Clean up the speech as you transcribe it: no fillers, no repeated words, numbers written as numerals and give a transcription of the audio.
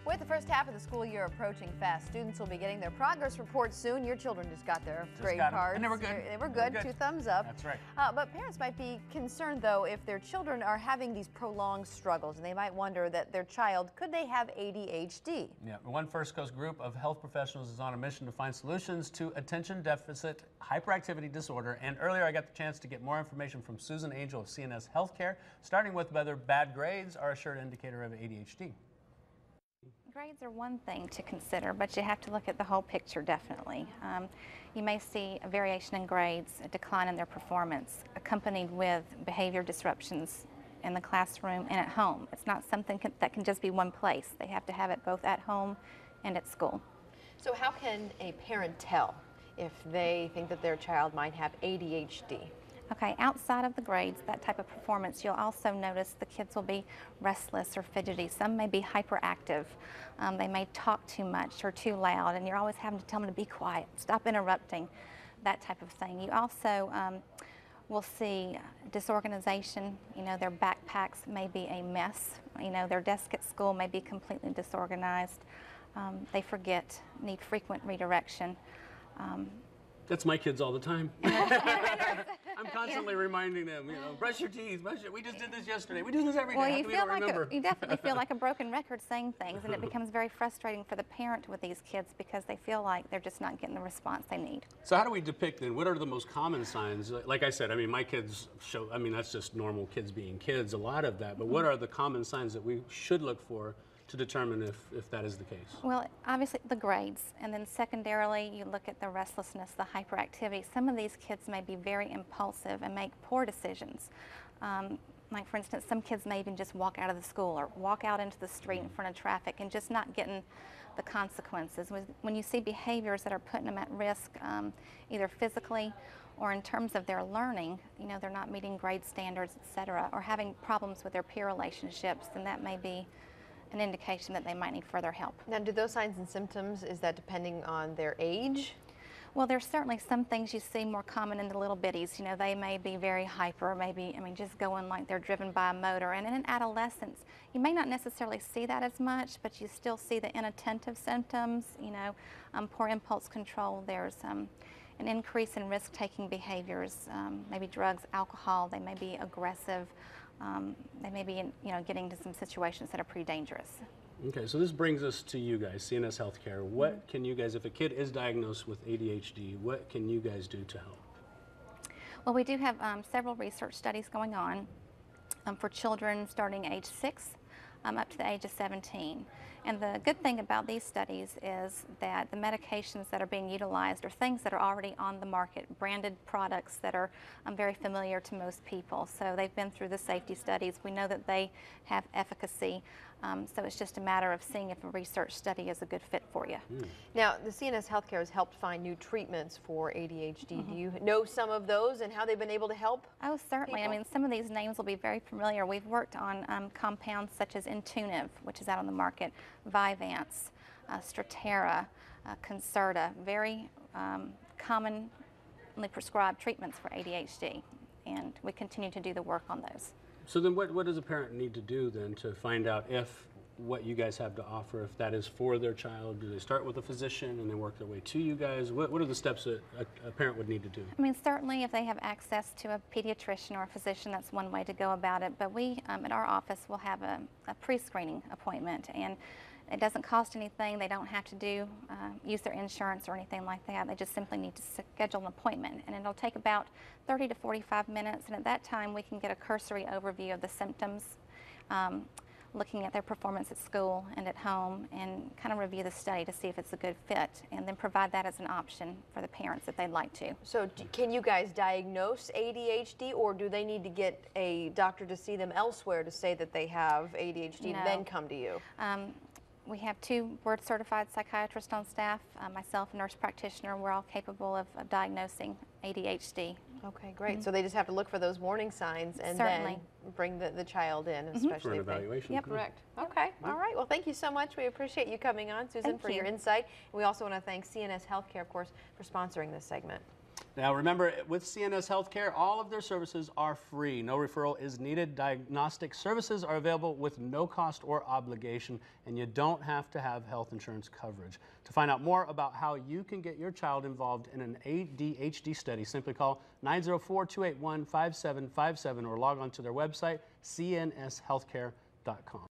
With the first half of the school year approaching fast, students will be getting their progress reports soon. Your children just got their grade cards. And they were good. They were good. 2 thumbs up. That's right. But parents might be concerned, though, if their children are having these prolonged struggles, and they might wonder that their child, could they have ADHD? Yeah, One First Coast group of health professionals is on a mission to find solutions to attention deficit hyperactivity disorder. And earlier I got the chance to get more information from Susan Angel of CNS Healthcare, starting with whether bad grades are a sure indicator of ADHD. Grades are one thing to consider, but you have to look at the whole picture, definitely. You may see a variation in grades, a decline in their performance, accompanied with behavior disruptions in the classroom and at home. It's not something that can just be one place. They have to have it both at home and at school. So how can a parent tell if they think that their child might have ADHD? Okay, outside of the grades, that type of performance, you'll also notice the kids will be restless or fidgety. Some may be hyperactive. They may talk too much or too loud, and you're always having to tell them to be quiet, stop interrupting, that type of thing. You also will see disorganization. You know, their backpacks may be a mess. You know, their desk at school may be completely disorganized. They forget, need frequent redirection. That's my kids all the time. I'm constantly reminding them, brush your teeth, we just did this yesterday. We do this every day. Well, you definitely feel like a broken record saying things, and it becomes very frustrating for the parent with these kids because they feel like they're just not getting the response they need. So how do we depict then? What are the most common signs? Like I said, my kids show, that's just normal kids being kids, a lot of that, but what are the common signs that we should look for to determine if that is the case? Well, obviously the grades, and then secondarily you look at the restlessness, the hyperactivity. Some of these kids may be very impulsive and make poor decisions. Like for instance, some kids may even just walk out of the school or walk out into the street in front of traffic and just not getting the consequences. When you see behaviors that are putting them at risk, either physically or in terms of their learning, they're not meeting grade standards, etc., or having problems with their peer relationships, then that may be an indication that they might need further help. Now, do those signs and symptoms, is that depending on their age? Well, there's certainly some things you see more common in the little bitties. They may be very hyper, maybe, just going like they're driven by a motor. And in adolescence, you may not necessarily see that as much, but you still see the inattentive symptoms, poor impulse control. There's an increase in risk-taking behaviors, maybe drugs, alcohol. They may be aggressive. They may be, getting into some situations that are pretty dangerous. Okay, so this brings us to you guys, CNS Healthcare. What can you guys, if a kid is diagnosed with ADHD, what can you guys do to help? Well, we do have several research studies going on for children starting age 6 up to the age of 17. And the good thing about these studies is that the medications that are being utilized are things that are already on the market, branded products that are very familiar to most people. So they've been through the safety studies. We know that they have efficacy. So it's just a matter of seeing if a research study is a good fit for you. Now, the CNS Healthcare has helped find new treatments for ADHD. Do you know some of those and how they've been able to help? Oh, certainly. People? Some of these names will be very familiar. We've worked on compounds such as Intuniv, which is out on the market, Vyvanse, Strattera, Concerta, very commonly prescribed treatments for ADHD, and we continue to do the work on those. So then what does a parent need to do then to find out if what you guys have to offer, if that is for their child? Do they start with a physician and then work their way to you guys? What are the steps that a parent would need to do? Certainly if they have access to a pediatrician or a physician, that's one way to go about it. But we, at our office, will have a pre-screening appointment, and it doesn't cost anything. They don't have to use their insurance or anything like that. They just simply need to schedule an appointment, and it'll take about 30 to 45 minutes. And at that time, we can get a cursory overview of the symptoms, looking at their performance at school and at home, and kind of review the study to see if it's a good fit, and then provide that as an option for the parents if they'd like to. So can you guys diagnose ADHD, or do they need to get a doctor to see them elsewhere to say that they have ADHD and then come to you? We have 2 board-certified psychiatrists on staff, myself, a nurse practitioner. We're all capable of diagnosing ADHD. Okay, great. So they just have to look for those warning signs and then bring the child in, especially for an evaluation. Yep. Correct. Okay. All right. Well, thank you so much. We appreciate you coming on, Susan, for your insight. We also want to thank CNS Healthcare, of course, for sponsoring this segment. Now remember, with CNS Healthcare, all of their services are free. No referral is needed. Diagnostic services are available with no cost or obligation, and you don't have to have health insurance coverage. To find out more about how you can get your child involved in an ADHD study, simply call 904-281-5757 or log on to their website, cnshealthcare.com.